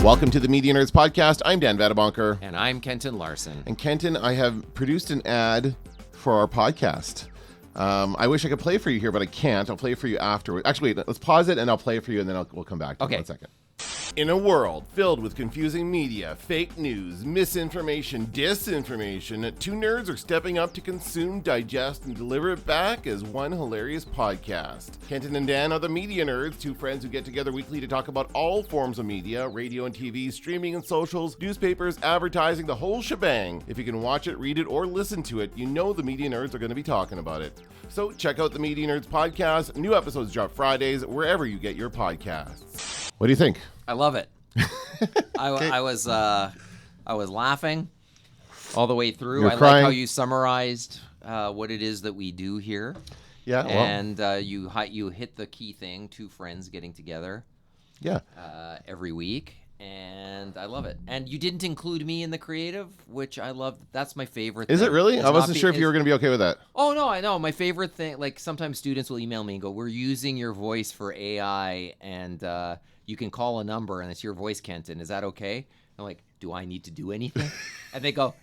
Welcome to the Media Nerds Podcast. I'm Dan Vadabonker. And I'm Kenton Larson. And Kenton, I have produced an ad for our podcast. I wish I could play for you here, but I can't. I'll play it for you afterwards. Actually, wait, let's pause it and I'll play it for you and then we'll come back to it in a second. In a world filled with confusing media, fake news, misinformation, disinformation, two nerds are stepping up to consume, digest, and deliver it back as one hilarious podcast. Kenton and Dan are the Media Nerds, two friends who get together weekly to talk about all forms of media, radio and TV, streaming and socials, newspapers, advertising, the whole shebang. If you can watch it, read it, or listen to it, you know the Media Nerds are going to be talking about it. So check out the Media Nerds Podcast. New episodes drop Fridays, wherever you get your podcasts. What do you think? I love it. I was laughing all the way through. You're I crying. like how you summarized what it is that we do here. Yeah, well, and you hit the key thing: two friends getting together. Yeah. Every week, and I love it. And you didn't include me in the creative, which I love. That's my favorite. Is thing. it really? It's I wasn't sure if you were going to be okay with that. Oh no, I know. My favorite thing, like sometimes students will email me and go, "We're using your voice for AI, and you can call a number and it's your voice, Kenton. Is that okay?" I'm like, "Do I need to do anything?" And they go,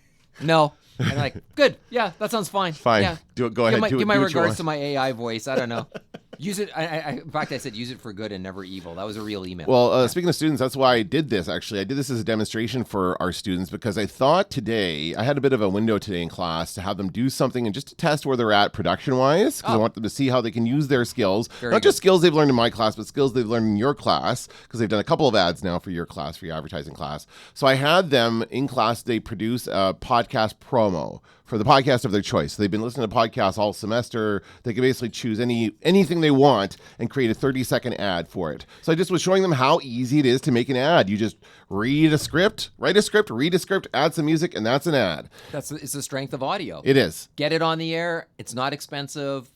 "No." And I'm like, "Good, yeah, that sounds fine. Fine. Yeah. Do it. Go ahead. Give my do what you regards want. to my AI voice. I don't know. Use it. In fact, I said use it for good and never evil. That was a real email. Well, speaking of students, that's why I did this, actually. I did this as a demonstration for our students because I thought today, I had a bit of a window today in class to have them do something and just to test where they're at production-wise because I want them to see how they can use their skills. Not just skills they've learned in my class, but skills they've learned in your class because they've done a couple of ads now for your class, for your advertising class. So I had them in class, they produce a podcast promo for the podcast of their choice. So they've been listening to podcasts all semester. They can basically choose anything they want and create a 30-second ad for it. So I just was showing them how easy it is to make an ad. You just read a script, write a script, read a script, add some music, and that's an ad. It's the strength of audio. It is. Get it on the air. It's not expensive.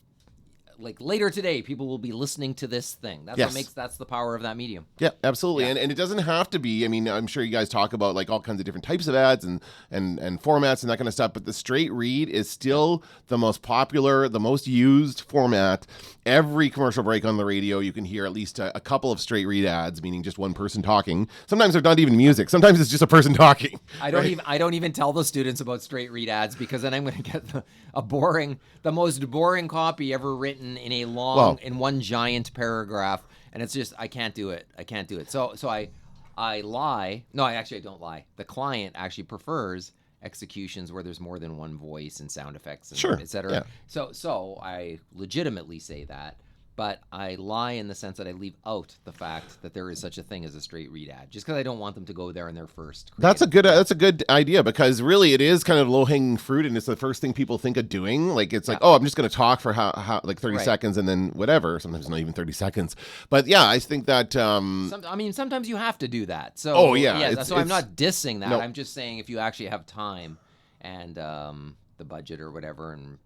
Like later today, people will be listening to this thing. That's the power of that medium. Yeah, absolutely. Yeah. And it doesn't have to be, I mean, I'm sure you guys talk about like all kinds of different types of ads and formats and that kind of stuff, but the straight read is still the most popular, the most used format. Every commercial break on the radio, you can hear at least a couple of straight read ads, meaning just one person talking. Sometimes they're not even music. Sometimes it's just a person talking. I don't even tell the students about straight read ads because then I'm going to get the most boring copy ever written in a long, in one giant paragraph, and it's just I can't do it. So I lie. No, I don't lie. The client actually prefers executions where there's more than one voice and sound effects and et cetera. Yeah. So I legitimately say that. But I lie in the sense that I leave out the fact that there is such a thing as a straight read ad, just because I don't want them to go there in their first. That's a good idea because really it is kind of low hanging fruit and it's the first thing people think of doing. Like it's like, oh, I'm just going to talk for how like 30 seconds and then whatever. Sometimes not even 30 seconds. But yeah, I think that. Sometimes you have to do that. So so I'm not dissing that. No. I'm just saying if you actually have time and the budget or whatever and.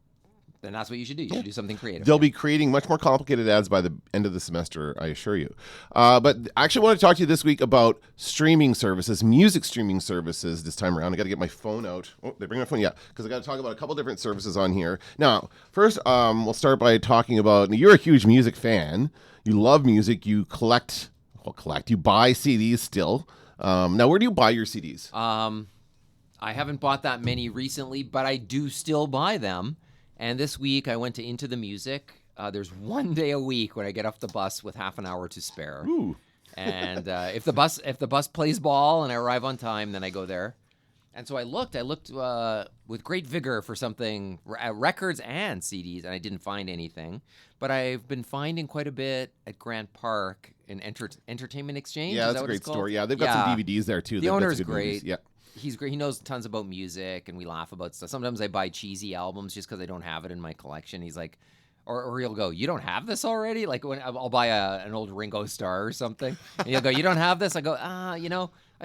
Then that's what you should do. You should do something creative. They'll be creating much more complicated ads by the end of the semester, I assure you. But I actually want to talk to you this week about streaming services, music streaming services this time around. I got to get my phone out. Oh, they bring my phone? Yeah, because I got to talk about a couple different services on here. Now, first, we'll start by talking about, you're a huge music fan. You love music. You you buy CDs still. Now, where do you buy your CDs? I haven't bought that many recently, but I do still buy them. And this week I went to Into the Music. There's one day a week when I get off the bus with half an hour to spare. Ooh. And if the bus plays ball and I arrive on time, then I go there. And so I looked with great vigor for something, records and CDs, and I didn't find anything. But I've been finding quite a bit at Grant Park in Entertainment Exchange. Yeah, Is that's that a great it's called? store. Yeah, they've got some DVDs there too. The They've got owner's some good great. movies. Yeah. He's great. He knows tons about music, and we laugh about stuff. Sometimes I buy cheesy albums just because I don't have it in my collection. He's like, or he'll go, "You don't have this already?" Like when I'll buy an old Ringo Starr or something, and he'll go, "You don't have this?" I go, I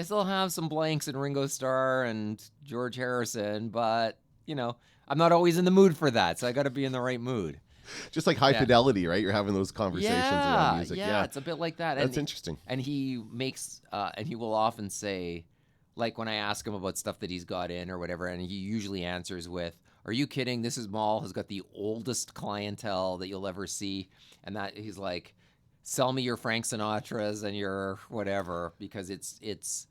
still have some blanks in Ringo Starr and George Harrison, but I'm not always in the mood for that, so I got to be in the right mood. Just like high fidelity, right? You're having those conversations around music. Yeah, it's a bit like that. That's interesting. And he makes, and he will often say, like when I ask him about stuff that he's got in or whatever, and he usually answers with, "Are you kidding? This mall has got the oldest clientele that you'll ever see." And that he's like, sell me your Frank Sinatras and your whatever, because it's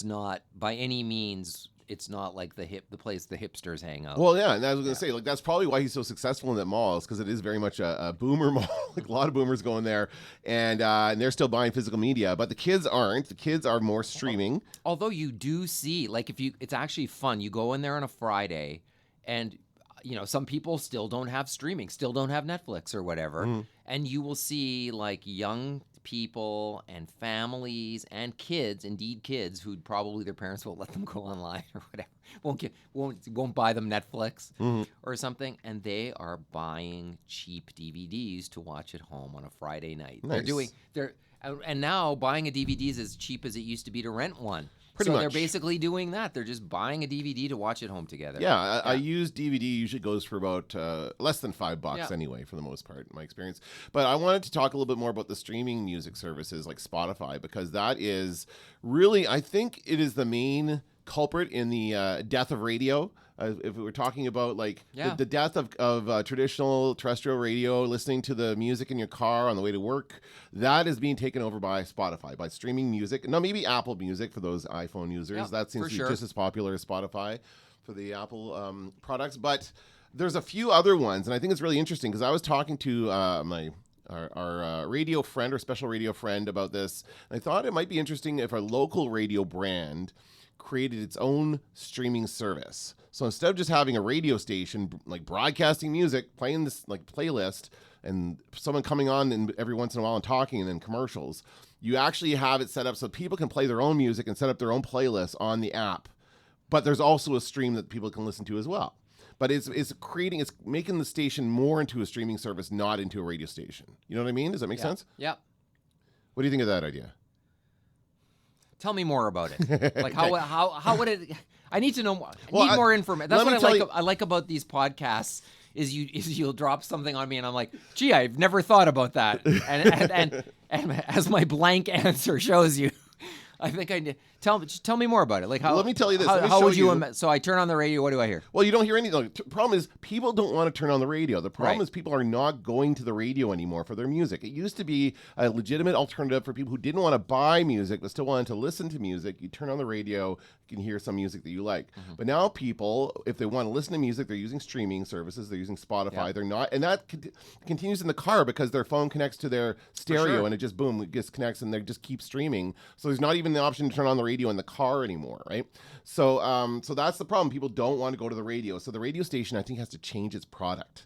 not by any means. It's not like the place the hipsters hang out. Well, yeah, and I was going to say, like, that's probably why he's so successful in that mall, is because it is very much a boomer mall. Like, a lot of boomers go in there, and they're still buying physical media, but the kids aren't. The kids are more streaming. Although you do see, like, it's actually fun. You go in there on a Friday, and some people still don't have streaming, still don't have Netflix or whatever, and you will see like young people and families and kids, indeed kids, who probably their parents won't let them go online or whatever, won't buy them Netflix or something, and they are buying cheap DVDs to watch at home on a Friday night. Nice. And now buying a DVD is as cheap as it used to be to rent one. Pretty so much. They're basically doing that. They're just buying a DVD to watch at home together. Yeah, I use DVD. Usually goes for about less than $5 anyway, for the most part, in my experience. But I wanted to talk a little bit more about the streaming music services like Spotify, because that is really, I think it is the main culprit in the death of radio. If we were talking about like the death of traditional terrestrial radio, listening to the music in your car on the way to work, that is being taken over by Spotify, by streaming music. No, maybe Apple Music for those iPhone users. Yeah, that seems to be just as popular as Spotify for the Apple products. But there's a few other ones, and I think it's really interesting because I was talking to our radio friend or special radio friend about this, and I thought it might be interesting if a local radio brand created its own streaming service. So instead of just having a radio station like broadcasting music, playing this like playlist, and someone coming on every once in a while and talking, and then commercials, you actually have it set up so people can play their own music and set up their own playlists on the app. But there's also a stream that people can listen to as well. But it's making the station more into a streaming service, not into a radio station. You know what I mean? Does that make sense? Yeah. What do you think of that idea? Tell me more about it. Like how would it? I need to know more. I need more information. That's let me what tell you- I like about these podcasts. Is you'll drop something on me and I'm like, gee, I've never thought about that. And as my blank answer shows you, I think I need. Tell me more about it. Like how? Let me tell you this. Let me How show would you? you. So I turn on the radio. What do I hear? Well, you don't hear anything. The problem is people don't want to turn on the radio. The problem Right. is people are not going to the radio anymore for their music. It used to be a legitimate alternative for people who didn't want to buy music but still wanted to listen to music. You turn on the radio, you can hear some music that you like. But now people, if they want to listen to music, they're using streaming services. They're using Spotify. Yeah. They're not, and that continues in the car because their phone connects to their stereo sure. and it just boom, it disconnects and they just keep streaming. So there's not even the option to turn on the radio in the car anymore, right? So so that's the problem. People don't want to go to the radio. So the radio station, I think, has to change its product.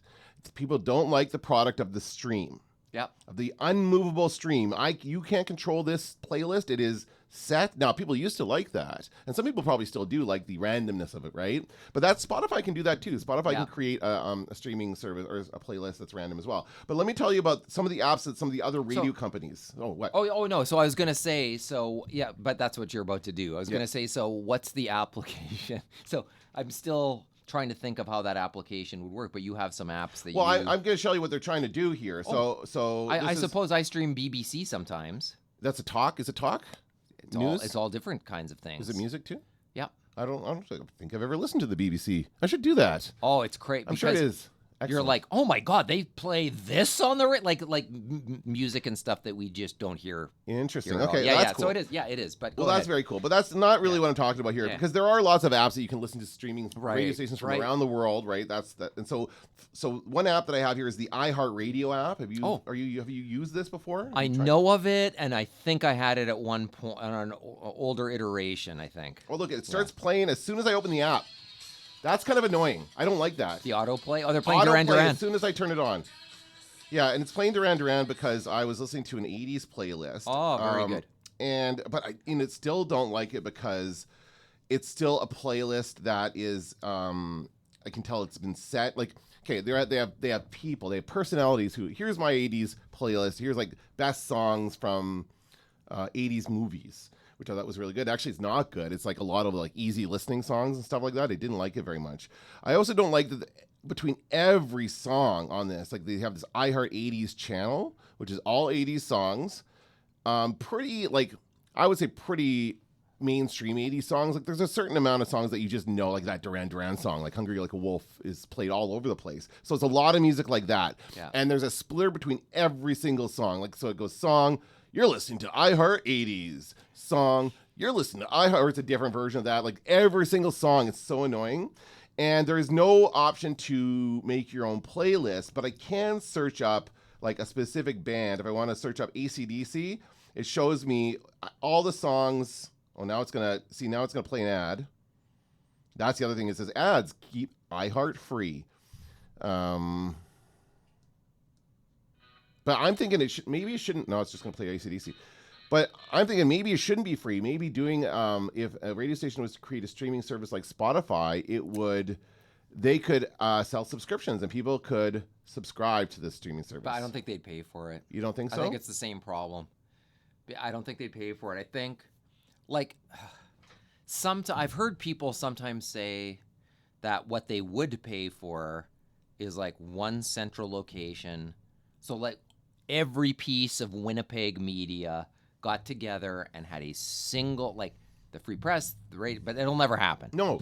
People don't like the product of the stream. Yep. Of the unmovable stream. You can't control this playlist. It is set. Now, people used to like that. And some people probably still do like the randomness of it, right? But Spotify can do that too. Spotify can create a streaming service or a playlist that's random as well. But let me tell you about some of the apps that some of the other radio companies. Oh, what? Oh no. So I was gonna say but that's what you're about to do. I was gonna say, so what's the application? So I'm still trying to think of how that application would work, but you have some apps that I'm going to show you what they're trying to do here. I suppose I stream BBC sometimes. That's a talk. Is it talk? News? It's all different kinds of things. Is it music too? Yeah. I don't think I've ever listened to the BBC. I should do that. Oh, it's great. I'm sure it is. You're Excellent. like, oh my God, they play this on the like music and stuff that we just don't hear. Interesting. Here at all. Okay, yeah. that's cool. So it is. Yeah, it is. But Well, that's very cool. But that's not really what I'm talking about here, because there are lots of apps that you can listen to streaming radio stations from around the world, right? That's that. And so one app that I have here is the iHeartRadio app. Have you used this before? I know of it, and I think I had it at one point on an older iteration, I think. Oh, look, it starts playing as soon as I open the app. That's kind of annoying. I don't like that. The autoplay? Oh, they're playing Duran Duran. As soon as I turn it on. Yeah, and it's playing Duran Duran because I was listening to an 80s playlist. Oh, very good. But I still don't like it because it's still a playlist that is, I can tell it's been set. Like, okay, they have people, they have personalities who, here's my 80s playlist. Here's like best songs from 80s movies, which I thought was really good. Actually, it's not good. It's like a lot of like easy listening songs and stuff like that. I didn't like it very much. I also don't like that between every song on this, like they have this iHeart 80s channel, which is all 80s songs. Pretty, like, I would say pretty mainstream 80s songs. Like there's a certain amount of songs that you just know, like that Duran Duran song, like Hungry Like a Wolf is played all over the place. So it's a lot of music like that. Yeah. And there's a splitter between every single song. Like, so it goes song, you're listening to iHeart 80s. Song, you're listening to iHeart, or it's a different version of that. Like every single song, it's so annoying. And there is no option to make your own playlist, but I can search up like a specific band. If I want to search up AC/DC, it shows me all the songs. Oh, now it's going to play an ad. That's the other thing. It says ads keep iHeart free. But I'm thinking maybe it shouldn't. No, it's just going to play AC/DC. But I'm thinking maybe it shouldn't be free. Maybe doing, if a radio station was to create a streaming service like Spotify, they could sell subscriptions and people could subscribe to this streaming service. But I don't think they'd pay for it. You don't think so? I think it's the same problem. I don't think they'd pay for it. I think, like, I've heard people sometimes say that what they would pay for is like one central location. So like every piece of Winnipeg media got together and had a single, like the Free Press, the radio, but it'll never happen. No,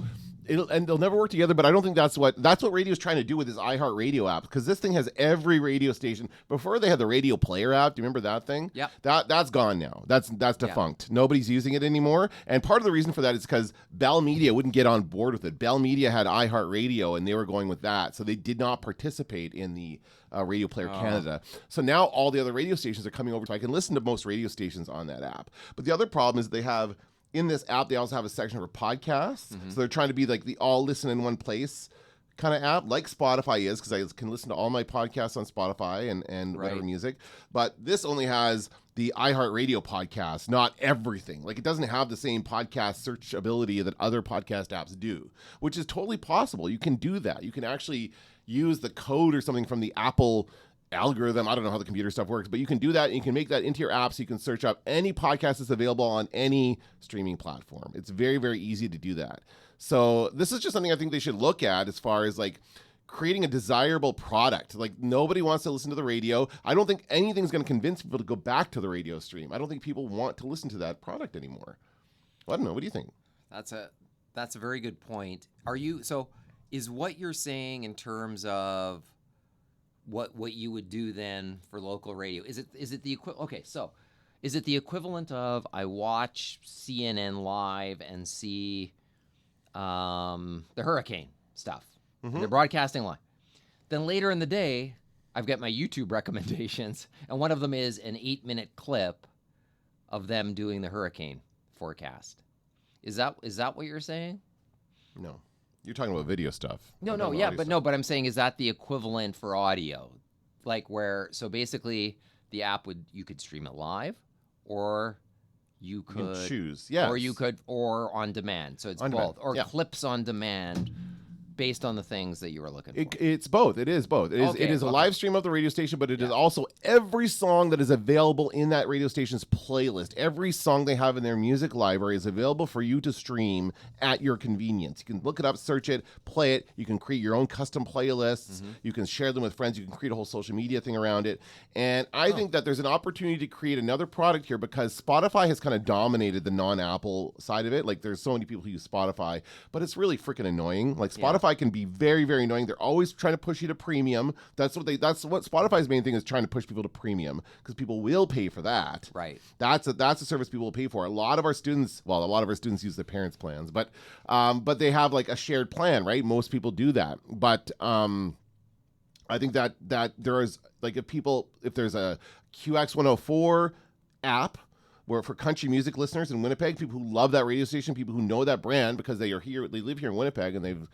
and they'll never work together. But I don't think that's what radio's trying to do with his iHeart Radio app, because this thing has every radio station. Before they had the Radio Player app. Do you remember that thing? Yeah. That's gone now. That's defunct. Yeah. Nobody's using it anymore. And part of the reason for that is because Bell Media wouldn't get on board with it. Bell Media had iHeart Radio, and they were going with that, so they did not participate in the Radio Player Canada. So now all the other radio stations are coming over, so I can listen to most radio stations on that app. But the other problem is they have. In this app, they also have a section for podcasts. Mm-hmm. So they're trying to be like the all listen in one place kind of app, like Spotify is, because I can listen to all my podcasts on Spotify and whatever music. But this only has the iHeartRadio podcast, not everything. Like it doesn't have the same podcast search ability that other podcast apps do, which is totally possible. You can do that. You can actually use the code or something from the Apple algorithm. I don't know how the computer stuff works, but you can do that. And you can make that into your app so you can search up any podcast that's available on any streaming platform. It's very, very easy to do that. So this is just something I think they should look at as far as like creating a desirable product. Like nobody wants to listen to the radio. I don't think anything's going to convince people to go back to the radio stream. I don't think people want to listen to that product anymore. Well, I don't know. What do you think? That's a very good point. Is what you're saying in terms of what you would do then for local radio? Is it the is it the equivalent of I watch CNN live and see the hurricane stuff? Mm-hmm. They're broadcasting live. Then later in the day, I've got my YouTube recommendations, and one of them is an 8-minute clip of them doing the hurricane forecast. Is that what you're saying? No. You're talking about video stuff. But I'm saying, is that the equivalent for audio? Like so basically the app you could stream it live, or you could choose, yes. or on demand. So it's both. Demand. Or clips on demand based on the things that you were looking for. It's both. It is both. It is a live stream of the radio station, but it is also every song that is available in that radio station's playlist. Every song they have in their music library is available for you to stream at your convenience. You can look it up, search it, play it. You can create your own custom playlists. Mm-hmm. You can share them with friends. You can create a whole social media thing around it. And I think that there's an opportunity to create another product here, because Spotify has kind of dominated the non-Apple side of it. Like there's so many people who use Spotify, but it's really freaking annoying. Like Spotify can be very, very annoying. They're always trying to push you to premium. That's what Spotify's main thing is, trying to push people to premium, because people will pay for that. Right. That's a service people will pay for. A lot of our students use their parents' plans, but they have like a shared plan, right? Most people do that. But I think that there is like if there's a QX104 app where for country music listeners in Winnipeg, people who love that radio station, people who know that brand because they live here in Winnipeg and they've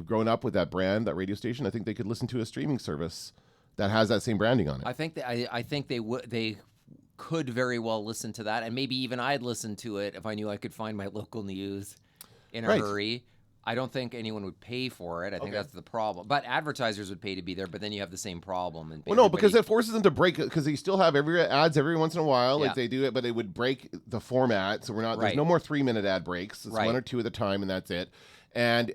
grown up with that brand, that radio station, I think they could listen to a streaming service that has that same branding on it. I think they could very well listen to that, and maybe even I'd listen to it if I knew I could find my local news in a hurry. I don't think anyone would pay for it. I think that's the problem. But advertisers would pay to be there, but then you have the same problem. And well, no, because it forces them to break it, because they still have ads every once in a while, like they do it, but they would break the format. So there's no more 3-minute ad breaks. It's 1 or 2 at a time, and that's it. And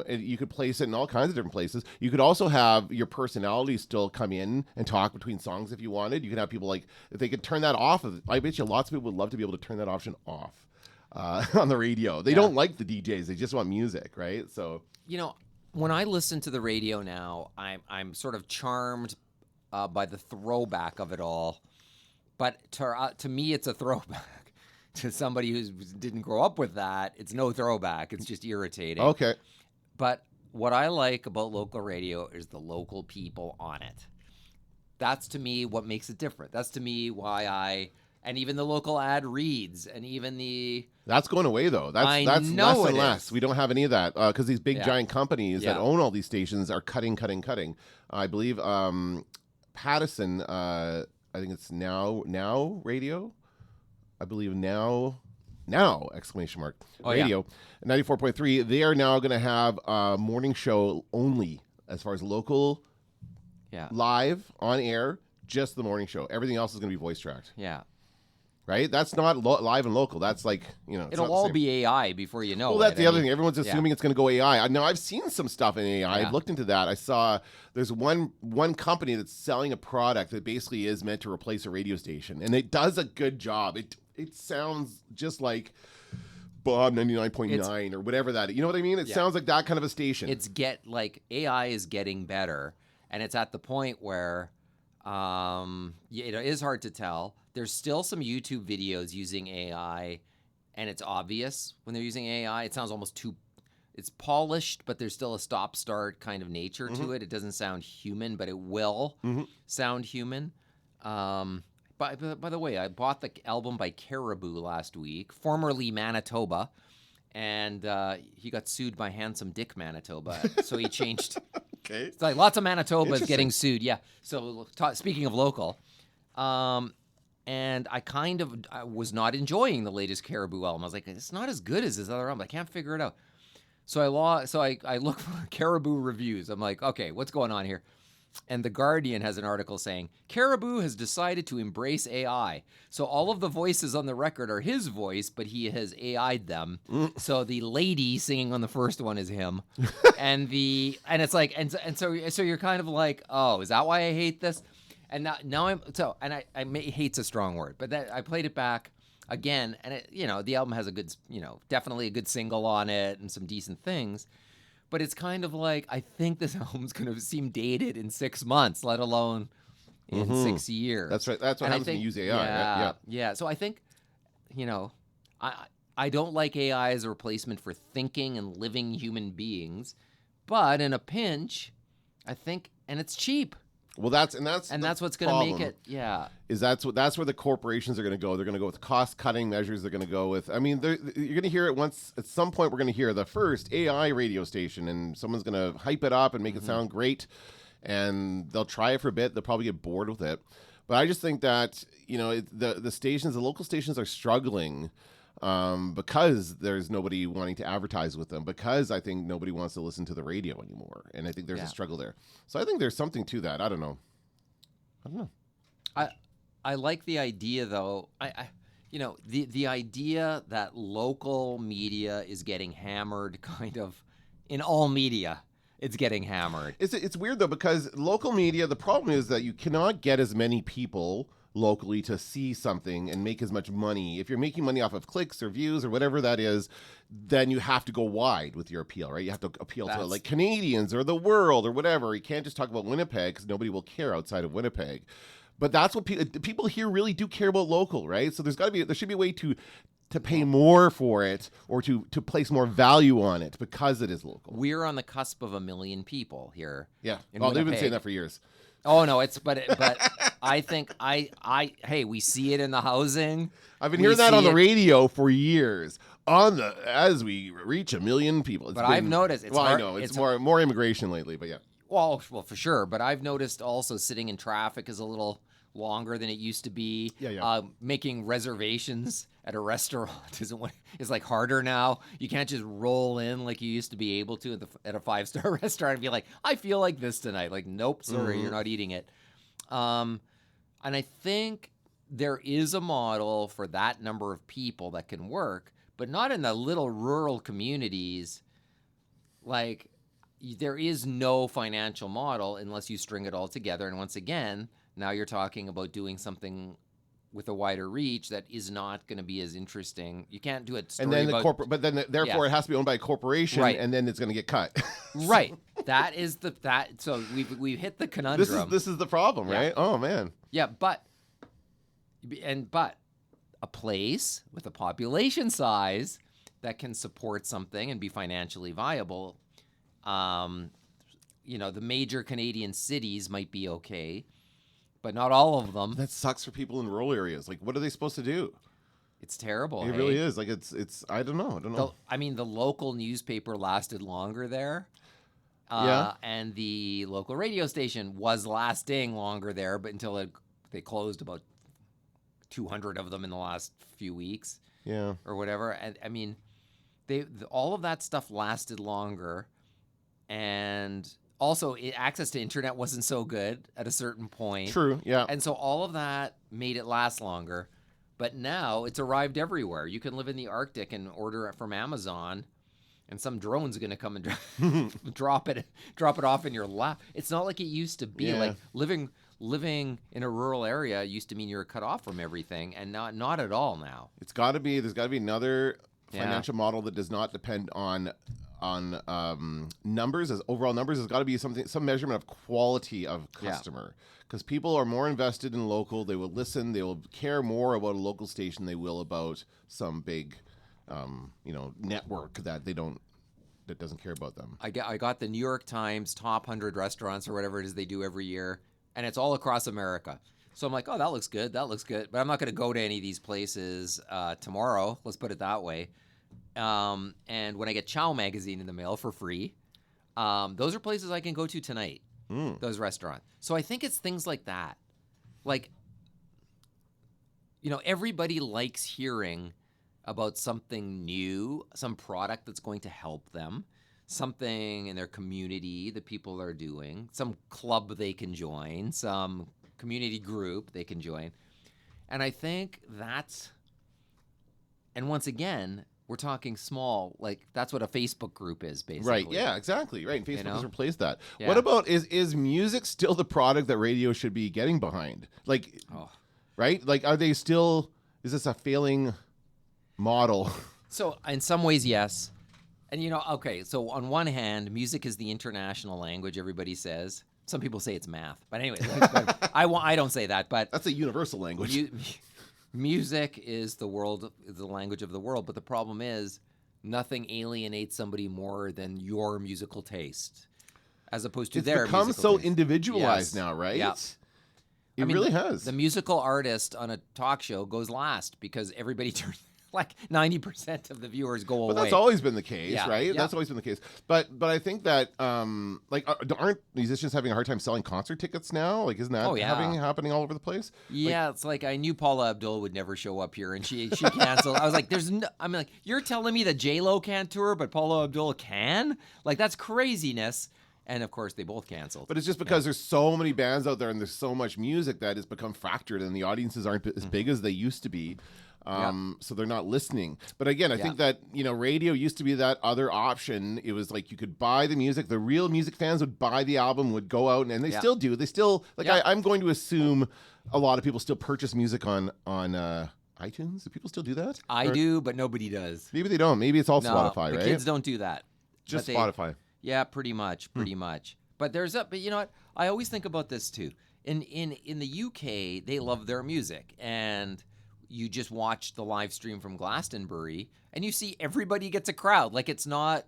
you could place it in all kinds of different places. You could also have your personality still come in and talk between songs if you wanted. You could have people if they could turn that off. I bet you lots of people would love to be able to turn that option off. on the radio. They don't like the DJs. They just want music, right? So when I listen to the radio now, I'm sort of charmed by the throwback of it all. But to me, it's a throwback. To somebody who didn't grow up with that, it's no throwback. It's just irritating. Okay. But what I like about local radio is the local people on it. That's to me what makes it different. That's to me why and even the local ad reads, and even that's going away though. That's less and less. We don't have any of that because these big giant companies that own all these stations are cutting. I believe Pattison, I think it's now radio. I believe now exclamation mark radio 94.3. They are now going to have a morning show only as far as local, live on air, just the morning show. Everything else is going to be voice tracked. Yeah. Right? That's not live and local. That's like, it'll all be AI before you know. Well, that's the other thing. Everyone's assuming it's going to go AI. Now, I've seen some stuff in AI. I've looked into that. I saw there's one company that's selling a product that basically is meant to replace a radio station, and it does a good job. It sounds just like Bob 99.9 or whatever that is. You know what I mean? It sounds like that kind of a station. AI is getting better, and it's at the point where it is hard to tell. There's still some YouTube videos using AI, and it's obvious when they're using AI. It sounds almost it's polished, but there's still a stop-start kind of nature to it. It doesn't sound human, but it will sound human. By the way, I bought the album by Caribou last week, formerly Manitoba, and he got sued by Handsome Dick Manitoba, so he changed. Okay. It's like lots of Manitobas getting sued. Yeah. So speaking of local, and I was not enjoying the latest Caribou album. I was like, it's not as good as his other album. I can't figure it out. So I look for Caribou reviews. I'm like, okay, what's going on here? And The Guardian has an article saying, Caribou has decided to embrace AI. So all of the voices on the record are his voice, but he has AI'd them. So the lady singing on the first one is him. and it's like, and so you're kind of like, oh, is that why I hate this? And now hate's a strong word, but I played it back again, and the album has a good, definitely a good single on it and some decent things. But it's kind of like, I think this album's going to seem dated in 6 months, let alone in 6 years. That's right. That's what happens when you use AI. Right? Yeah. So I think, I don't like AI as a replacement for thinking and living human beings. But in a pinch, I think, and it's cheap. Well, that's what's going to make it. Yeah, that's where the corporations are going to go. They're going to go with cost cutting measures. They're going to go with. I mean, you're going to hear it once. At some point, we're going to hear the first AI radio station, and someone's going to hype it up and make it sound great, and they'll try it for a bit. They'll probably get bored with it. But I just think that the local stations are struggling. Because there's nobody wanting to advertise with them, because I think nobody wants to listen to the radio anymore, and I think there's a struggle there. So I think there's something to that. I don't know. I like the idea though. The idea that local media is getting hammered, kind of in all media. It's getting hammered. It's weird though, because local media, the problem is that you cannot get as many people locally to see something and make as much money. If you're making money off of clicks or views or whatever that is, then you have to go wide with your appeal, right? You have to appeal to like Canadians or the world or whatever. You can't just talk about Winnipeg because nobody will care outside of Winnipeg. But that's what people here really do care about local, right? So there should be a way to pay more for it, or to place more value on it because it is local. We're on the cusp of 1 million people here. Yeah. Oh, they've been saying that for years. Oh no, but I think hey, we see it in the housing. I've been hearing that on the radio for years. As we reach 1 million people. I've noticed it's hard. I know it's more immigration lately, but yeah. Well, for sure. But I've noticed also sitting in traffic is a little longer than it used to be. Yeah. Making reservations at a restaurant is like harder now. You can't just roll in like you used to be able to at a 5-star restaurant and be like, I feel like this tonight. Like, nope, sorry, you're not eating it. And I think there is a model for that number of people that can work, but not in the little rural communities. Like, there is no financial model unless you string it all together. And once again, now you're talking about doing something with a wider reach that is not going to be as interesting. You can't do a story And then about... the corporate, but then therefore it has to be owned by a corporation, Right. and then it's going to get cut. Right. That is so we've hit the conundrum. This is the problem, right? Oh man. Yeah, but a place with a population size that can support something and be financially viable, the major Canadian cities might be okay, but not all of them. That sucks for people in rural areas. Like, what are they supposed to do? It's terrible. It really is. Like, it's. I don't know. The local newspaper lasted longer there. Yeah. And the local radio station was lasting longer there, but until they closed about 200 of them in the last few weeks. Yeah. Or whatever. And I mean, all of that stuff lasted longer, and also access to internet wasn't so good at a certain point. True. Yeah. And so all of that made it last longer. But now it's arrived everywhere. You can live in the Arctic and order it from Amazon, and some drone's going to come and drop it off in your lap. It's not like it used to be. Yeah. Like living in a rural area used to mean you were cut off from everything, and not at all now. There's got to be another financial model that does not depend on numbers, as overall numbers. There's got to be some measurement of quality of customer, because people are more invested in local. They will listen. They will care more about a local station than they will about some big network that doesn't care about them. I got the New York Times top 100 restaurants or whatever it is they do every year, and it's all across America. So I'm like, oh, that looks good. But I'm not going to go to any of these places tomorrow. Let's put it that way. And when I get Chow magazine in the mail for free, those are places I can go to tonight. Those restaurants. So I think it's things like that. Like, everybody likes hearing about something new, some product that's going to help them, something in their community that people are doing, some club they can join, some community group they can join. And I think and once again, we're talking small, like that's what a Facebook group is, basically. Right, yeah, exactly, right. And Facebook has replaced that. Yeah. What about, is music still the product that radio should be getting behind? Like, right? Like, is this a failing model? So in some ways, yes. And okay, so on one hand, music is the international language, everybody says. Some people say it's math. But anyway, I don't say that, but that's a universal language. Music is the language of the world, but the problem is nothing alienates somebody more than your musical taste, as opposed to their musical taste. It's become so individualized now, right? Yeah. It really has. The musical artist on a talk show goes last because everybody turns... Like 90% of the viewers go away. But that's always been the case, right? Yeah. That's always been the case. But I think that aren't musicians having a hard time selling concert tickets now? Like, isn't that happening all over the place? Yeah, it's like I knew Paula Abdul would never show up here, and she canceled. I was like, I'm like, you're telling me that J-Lo can't tour, but Paula Abdul can? Like, that's craziness. And of course, they both canceled. But it's just because there's so many bands out there, and there's so much music that has become fractured, and the audiences aren't as big as they used to be. So they're not listening. But again, I think that, radio used to be that other option. It was like you could buy the music. The real music fans would buy the album, would go out, and they still do. They still, I'm going to assume a lot of people still purchase music on iTunes. Do people still do that? I do, but nobody does. Maybe they don't. Maybe it's all Spotify, right? Kids don't do that. Just Spotify. Yeah, pretty much. But but you know what? I always think about this too. In the UK, they love their music, and you just watch the live stream from Glastonbury, and you see everybody gets a crowd. Like, it's not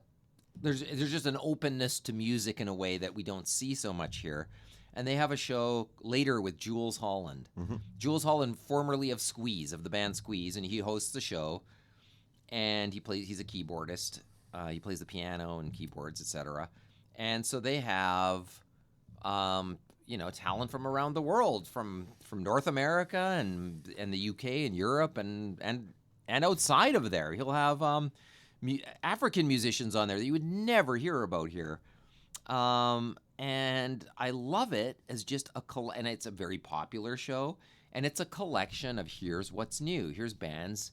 there's just an openness to music in a way that we don't see so much here. And they have a show later with Jules Holland. Jules Holland, formerly of Squeeze, of the band Squeeze, and he hosts the show. And he's a keyboardist. He plays the piano and keyboards, etc. And so they have talent from around the world, from North America and the UK and Europe and outside of there. He'll have African musicians on there that you would never hear about here. And I love it as just and it's a very popular show, and it's a collection of here's what's new. Here's bands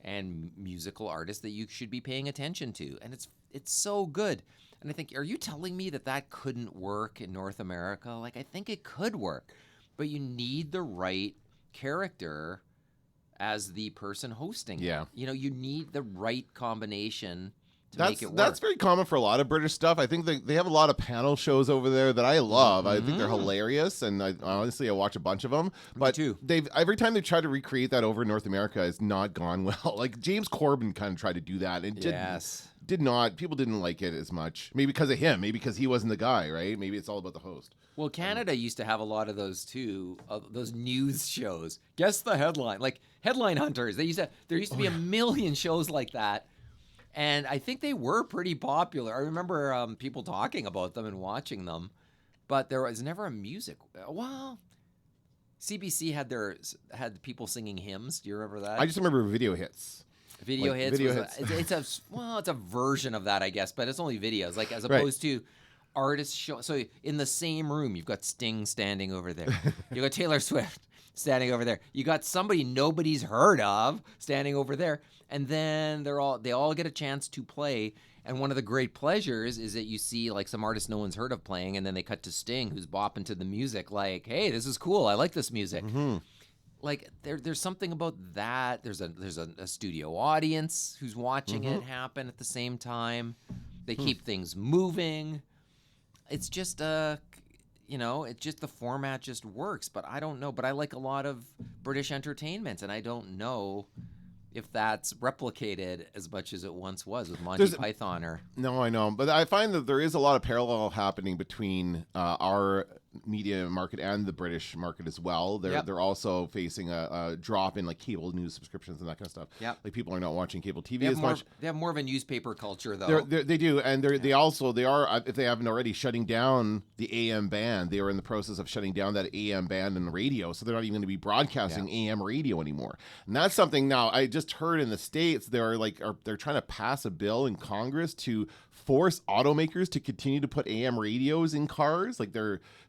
and musical artists that you should be paying attention to. And it's so good. And I think, are you telling me that couldn't work in North America? Like, I think it could work, but you need the right character as the person hosting it. Yeah. You know, you need the right combination to That's make it work. that's very common for a lot of British stuff. I think they have a lot of panel shows over there that I love. I think they're hilarious, and I honestly watch a bunch of them. But too. every time they try to recreate that over in North America, it's not gone well. Like James Corbin kind of tried to do that, and did not. People didn't like it as much. Maybe because of him. Maybe because he wasn't the guy, right? Maybe it's all about the host. Well, Canada used to have a lot of those too, those news shows. Guess the headline, like Headline Hunters. There used to be a million shows like that. And I think they were pretty popular. I remember people talking about them and watching them, but there was never a music. Well, CBC had people singing hymns. Do you remember that? I just remember video hits. Video hits. It's a version of that, I guess, but it's only videos. Like as opposed to artists show. So in the same room, you've got Sting standing over there. You got Taylor Swift standing over there. You got somebody nobody's heard of standing over there. And then they all get a chance to play. And one of the great pleasures is that you see like some artist no one's heard of playing, and then they cut to Sting, who's bopping to the music, like, "Hey, this is cool. I like this music." Mm-hmm. Like there's something about that. There's a studio audience who's watching it happen at the same time. They keep things moving. It's just it's just the format just works. But I don't know. But I like a lot of British entertainment, and I don't know if that's replicated as much as it once was with Monty Python or... No, I know. But I find that there is a lot of parallel happening between our media market and the British market as well. They're also facing a drop in like cable news subscriptions and that kind of stuff. Yeah, like people are not watching cable TV as much. They have more of a newspaper culture though. They do, and they are, if they haven't already, shutting down the AM band. They are in the process of shutting down that AM band and the radio, so they're not even going to be broadcasting AM radio anymore. And that's something now I just heard in the States. They're trying to pass a bill in Congress to force automakers to continue to put AM radios in cars. Like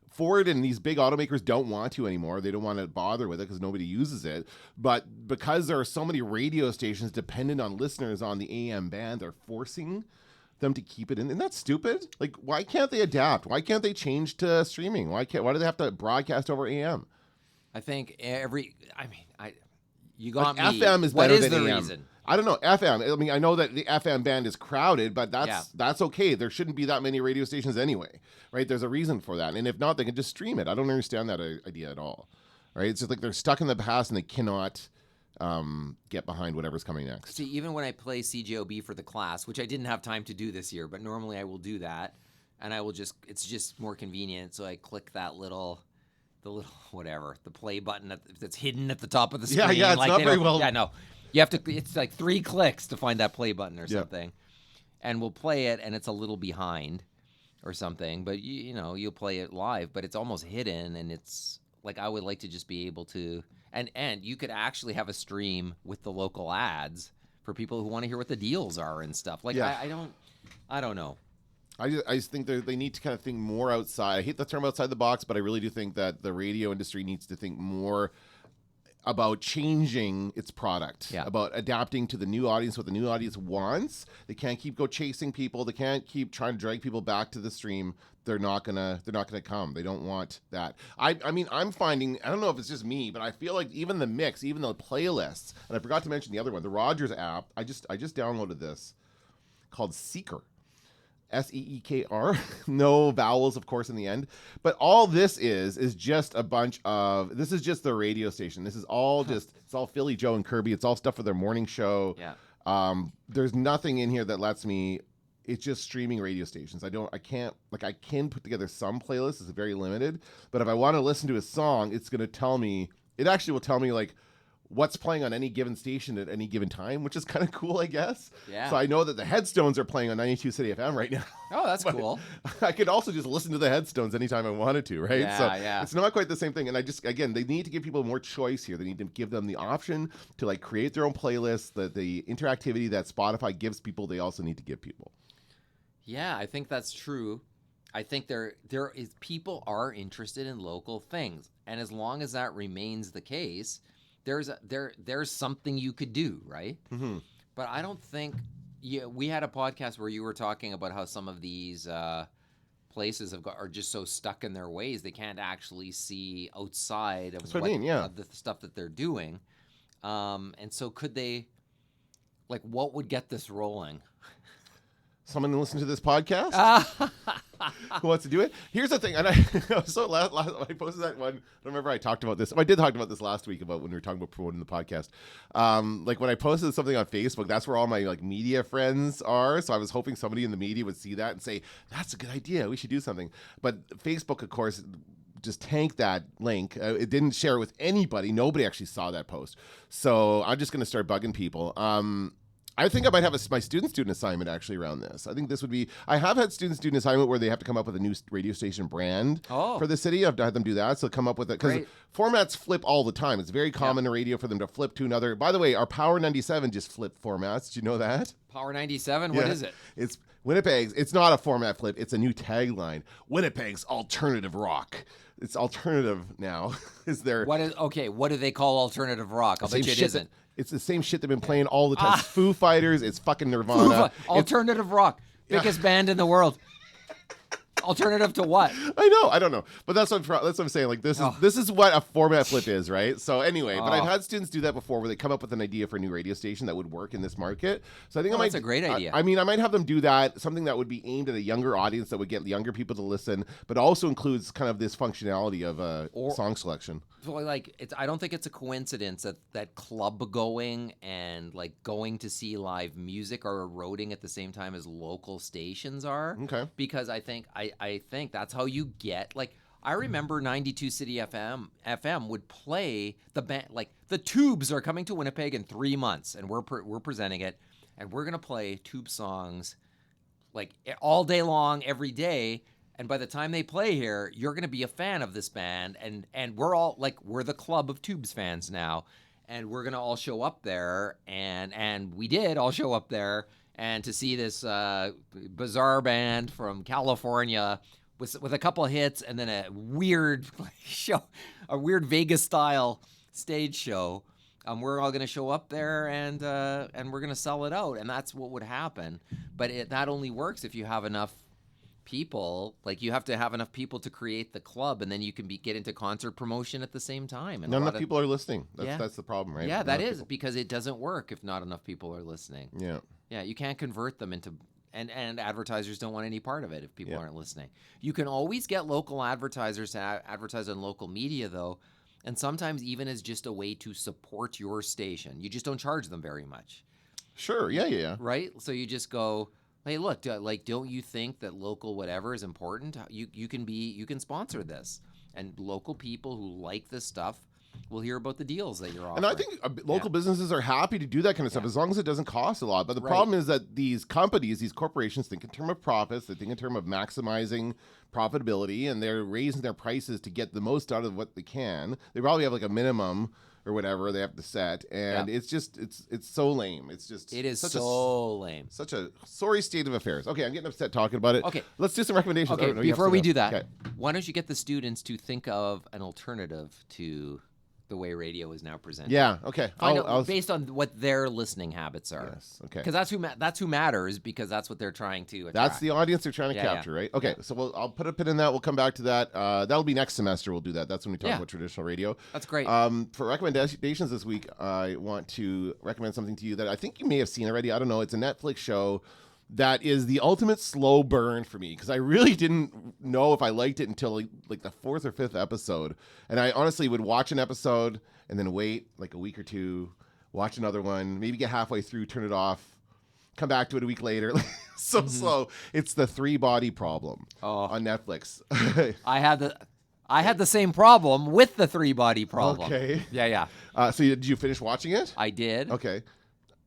Ford and these big automakers don't want to anymore. They don't want to bother with it because nobody uses it. But because there are so many radio stations dependent on listeners on the AM band, they're forcing them to keep it in. And that's stupid. Like, why can't they adapt? Why can't they change to streaming? Why do they have to broadcast over AM? I think you got like me. FM is better than AM. What is the reason? I don't know. FM. I mean, I know that the FM band is crowded, but that's okay. There shouldn't be that many radio stations anyway, right? There's a reason for that. And if not, they can just stream it. I don't understand that idea at all, right? It's just like they're stuck in the past and they cannot get behind whatever's coming next. See, even when I play CJOB for the class, which I didn't have time to do this year, but normally I will do that, and it's just more convenient. So I click that the play button that's hidden at the top of the screen. Yeah, it's like, not very well. Yeah, no. You have to, it's like 3 clicks to find that play button or something. And we'll play it, and it's a little behind or something. But, you'll play it live, but it's almost hidden, and it's like I would like to just be able to, and you could actually have a stream with the local ads for people who want to hear what the deals are and stuff. Like, I don't know. I just think they need to kind of think more outside. I hate the term outside the box, but I really do think that the radio industry needs to think more about changing its product, about adapting to the new audience, what the new audience wants. They can't keep chasing people. They can't keep trying to drag people back to the stream. They're not gonna come. They don't want that. I mean, I'm finding, I don't know if it's just me, but I feel like even the mix, even the playlists, and I forgot to mention the other one, the Rogers app. I just downloaded this called Seeker. Seekr, no vowels, of course, in the end. But all this is just a bunch of, this is just the radio station. This is all it's all Philly Joe and Kirby. It's all stuff for their morning show. Yeah. There's nothing in here that lets me, it's just streaming radio stations. I can put together some playlists. It's very limited. But if I want to listen to a song, it's going to tell me, it actually will tell me like, what's playing on any given station at any given time, which is kind of cool, I guess. Yeah. So I know that the Headstones are playing on 92 City FM right now. Oh, that's cool. I could also just listen to the Headstones anytime I wanted to, right? Yeah, so it's not quite the same thing. And they need to give people more choice here. They need to give them the option to like create their own playlists. The interactivity that Spotify gives people, they also need to give people. Yeah, I think that's true. I think there is people are interested in local things, and as long as that remains the case, there's something you could do, right? Mm-hmm. But I don't think we had a podcast where you were talking about how some of these places are just so stuck in their ways they can't actually see outside of That's what I mean, yeah. of the stuff that they're doing. And so could they, like, what would get this rolling? Someone listen to this podcast who wants to do it. Here's the thing, and I so last when I posted that one, I don't remember I talked about this. I did talk about this last week about when we were talking about promoting the podcast. Like when I posted something on Facebook, that's where all my like media friends are. So I was hoping somebody in the media would see that and say, "That's a good idea. We should do something." But Facebook, of course, just tanked that link. It didn't share it with anybody. Nobody actually saw that post. So I'm just going to start bugging people. I think I might have my students do an assignment actually around this. I think this would be, I have had students do an assignment where they have to come up with a new radio station brand for the city. I've had them do that. So come up with it because formats flip all the time. It's very common in radio for them to flip to another. By the way, our Power 97 just flipped formats. Did you know that? Power 97? What is it? It's Winnipeg's. It's not a format flip. It's a new tagline. Winnipeg's alternative rock. It's alternative now. Is there? What do they call alternative rock? I'll bet you it isn't. It's the same shit they've been playing all the time. It's Foo Fighters. It's fucking Nirvana. Alternative rock. Biggest band in the world. Alternative to what? I don't know. But that's what I'm saying. Like this is what a format flip is, right? So anyway, but I've had students do that before where they come up with an idea for a new radio station that would work in this market. So I think that's a great idea. I might have them do that, something that would be aimed at a younger audience that would get younger people to listen, but also includes kind of this functionality of song selection. So like I don't think it's a coincidence that club going and like going to see live music are eroding at the same time as local stations are. Okay. Because I think that's how you get, like, I remember 92 City FM would play the band, like the Tubes are coming to Winnipeg in 3 months and we're presenting it and we're going to play Tube songs like all day long every day. And by the time they play here, you're going to be a fan of this band. And we're all like, we're the club of Tubes fans now. And we're going to all show up there. And we did all show up there and to see this bizarre band from California with a couple of hits and then a weird show, a weird Vegas style stage show. We're all going to show up there and we're going to sell it out. And that's what would happen. But that only works if you have enough people. Like you have to have enough people to create the club, and then you can get into concert promotion at the same time. And not enough people are listening. That's the problem, right? Yeah, that is because it doesn't work if not enough people are listening. Yeah, you can't convert them into, and advertisers don't want any part of it if people aren't listening. You can always get local advertisers to advertise on local media though, and sometimes even as just a way to support your station. You just don't charge them very much. Sure. Yeah. Right. So you just go, hey, look, don't you think that local whatever is important? You can sponsor this, and local people who like this stuff will hear about the deals that you're offering. And I think local businesses are happy to do that kind of stuff as long as it doesn't cost a lot. But the problem is that these companies, these corporations think in terms of profits, they think in terms of maximizing profitability, and they're raising their prices to get the most out of what they can. They probably have like a minimum or whatever they have to set, and it's just it's so lame. It is so lame. Such a sorry state of affairs. Okay, I'm getting upset talking about it. Okay, let's do some recommendations. Okay, before we do that, why don't you get the students to think of an alternative to the way radio is now presented? Yeah. Okay. Find out based on what their listening habits are. Yes. Okay. Because that's who matters, because that's what they're trying to attract. That's the audience they're trying to capture, right? Okay. So I'll put a pin in that. We'll come back to that. That'll be next semester. We'll do that. That's when we talk about traditional radio. That's great. For recommendations this week, I want to recommend something to you that I think you may have seen already. I don't know. It's a Netflix show that is the ultimate slow burn for me, because I really didn't know if I liked it until like the 4th or 5th episode. And I honestly would watch an episode and then wait like a week or two, watch another one, maybe get halfway through, turn it off, come back to it a week later. Slow. It's The 3-Body Problem on Netflix. I had the same problem with The 3-Body Problem. Okay. Yeah. So did you finish watching it? I did. Okay.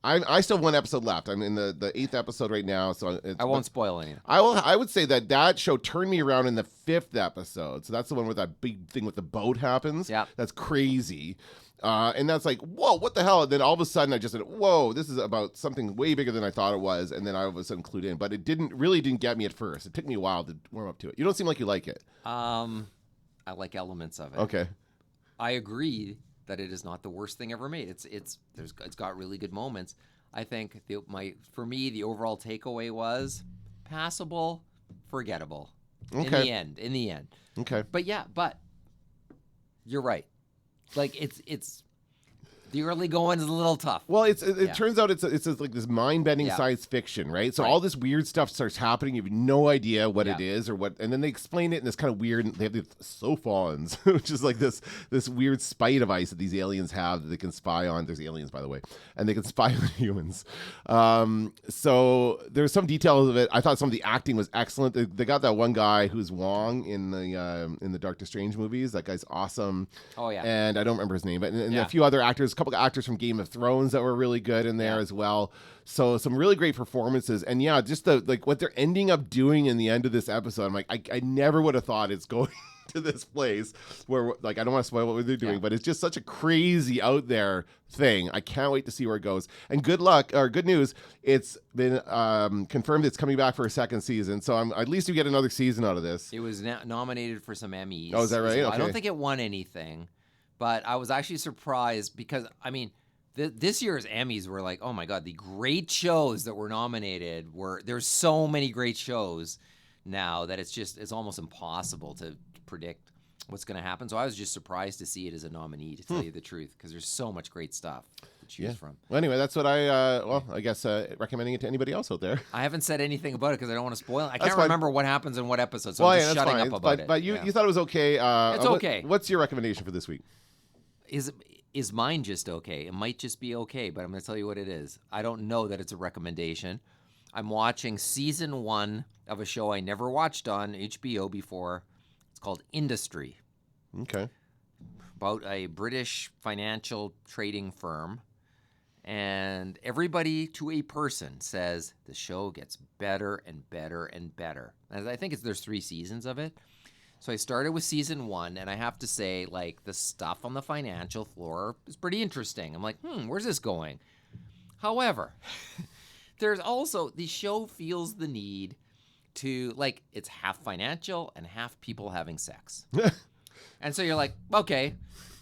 I still have 1 episode left. I'm in the 8th episode right now, so I won't spoil anything. I would say that show turned me around in the 5th episode. So that's the one where that big thing with the boat happens. Yeah, that's crazy. And that's like, whoa, what the hell? And then all of a sudden I just said, whoa, this is about something way bigger than I thought it was. And then I all of a sudden clued in, but it really didn't get me at first. It took me a while to warm up to it. You don't seem like you like it. I like elements of it. Okay. I agree that it is not the worst thing ever made. It's got really good moments. I think for me the overall takeaway was passable, forgettable. Okay. In the end. Okay. But you're right. Like it's the early going is a little tough. Well, it turns out it's like this mind-bending science fiction, right? So all this weird stuff starts happening. You have no idea what it is or what, and then they explain it in this kind of weird. They have the sophons, which is like this weird spy device that these aliens have that they can spy on. There's aliens, by the way, and they can spy on humans. So there's some details of it. I thought some of the acting was excellent. They got that one guy who's Wong in the Doctor Strange movies. That guy's awesome. Oh yeah, and I don't remember his name, but and a few other actors. Couple of actors from Game of Thrones that were really good in there as well. So some really great performances, and just what they're ending up doing in the end of this episode. I'm like, I never would have thought it's going to this place where, like, I don't want to spoil what they're doing, but it's just such a crazy out there thing. I can't wait to see where it goes. And good news, it's been confirmed it's coming back for a second season. So at least you get another season out of this. It was nominated for some Emmys. Oh, is that right? So okay. I don't think it won anything. But I was actually surprised because, this year's Emmys were like, oh my God, the great shows that were nominated there's so many great shows now that it's almost impossible to predict what's going to happen. So I was just surprised to see it as a nominee, to tell you the truth, because there's so much great stuff to choose from. Well, anyway, that's what I guess recommending it to anybody else out there. I haven't said anything about it because I don't want to spoil it. I can't remember what happens in what episode, so I'm just that's shutting fine. up about it. But you thought it was okay. It's okay. What's your recommendation for this week? Is mine just okay? It might just be okay, but I'm going to tell you what it is. I don't know that it's a recommendation. I'm watching season 1 of a show I never watched on HBO before. It's called Industry. Okay. About a British financial trading firm. And everybody to a person says the show gets better and better and better. And I think there's 3 seasons of it. So I started with season 1, and I have to say, like, the stuff on the financial floor is pretty interesting. I'm like, where's this going? However, there's also, the show feels the need to, like, it's half financial and half people having sex. And so you're like, okay,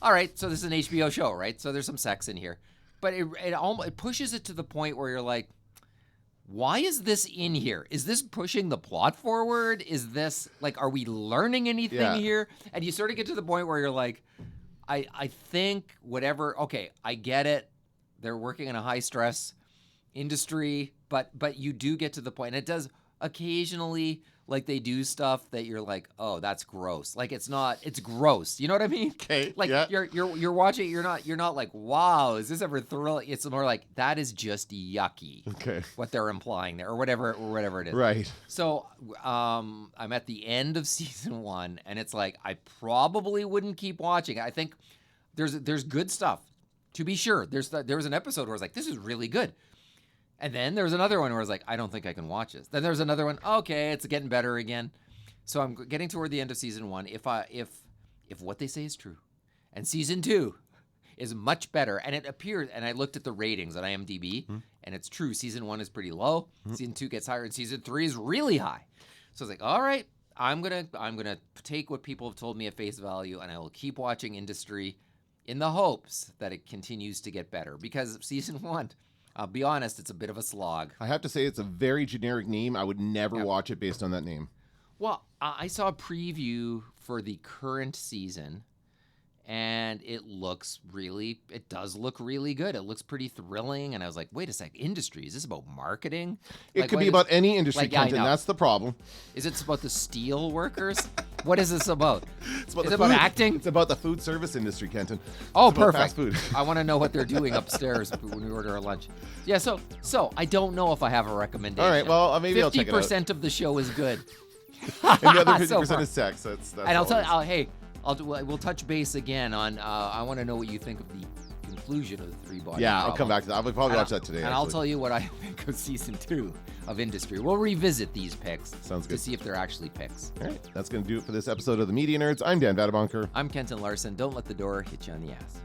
all right, so this is an HBO show, right? So there's some sex in here. But it pushes it to the point where you're like, why is this in here? Is this pushing the plot forward? Is this, like, are we learning anything here? And you sort of get to the point where you're like, I think whatever, okay, I get it. They're working in a high-stress industry, but you do get to the point. And it does occasionally, like, they do stuff that you're like, oh, that's gross. Like, it's gross. You know what I mean? Okay. Like, you're watching, you're not like, wow, is this ever thrilling? It's more like, that is just yucky. Okay. What they're implying there, or whatever it is. Right. So, I'm at the end of season 1, and it's like, I probably wouldn't keep watching. I think there's good stuff, to be sure. There was an episode where I was like, this is really good. And then there was another one where I was like, I don't think I can watch this. Then there was another one, okay, it's getting better again. So I'm getting toward the end of season 1. If what they say is true, and season 2 is much better, and it appears, and I looked at the ratings on IMDb, and it's true, season 1 is pretty low, season 2 gets higher, and season 3 is really high. So I was like, all right, I'm gonna take what people have told me at face value, and I will keep watching Industry in the hopes that it continues to get better, because season 1, I'll be honest, it's a bit of a slog. I have to say it's a very generic name. I would never watch it based on that name. Well, I saw a preview for the current season, and it does look really good. It looks pretty thrilling, and I was like, wait a sec, Industry, is this about marketing? It could be about any industry, Kenton. That's the problem. Is it about the steel workers? What is this about? Is it about acting? It's about the food service industry, Kenton. Oh, it's about perfect. Fast food. I want to know what they're doing upstairs when we order our lunch. Yeah, so I don't know if I have a recommendation. All right, well, maybe I'll check it out. 50% of the show is good. And the other 50% is sex. That's and I'll tell you, we'll touch base again on, I want to know what you think of the conclusion of the 3-body Yeah, album. I'll come back to that. I'll probably watch that today. And I'll tell you what I think of season 2 of Industry. We'll revisit these picks. Sounds good. To see if they're actually picks. All right, that's going to do it for this episode of the Media Nerds. I'm Dan Vadabonker. I'm Kenton Larson. Don't let the door hit you on the ass.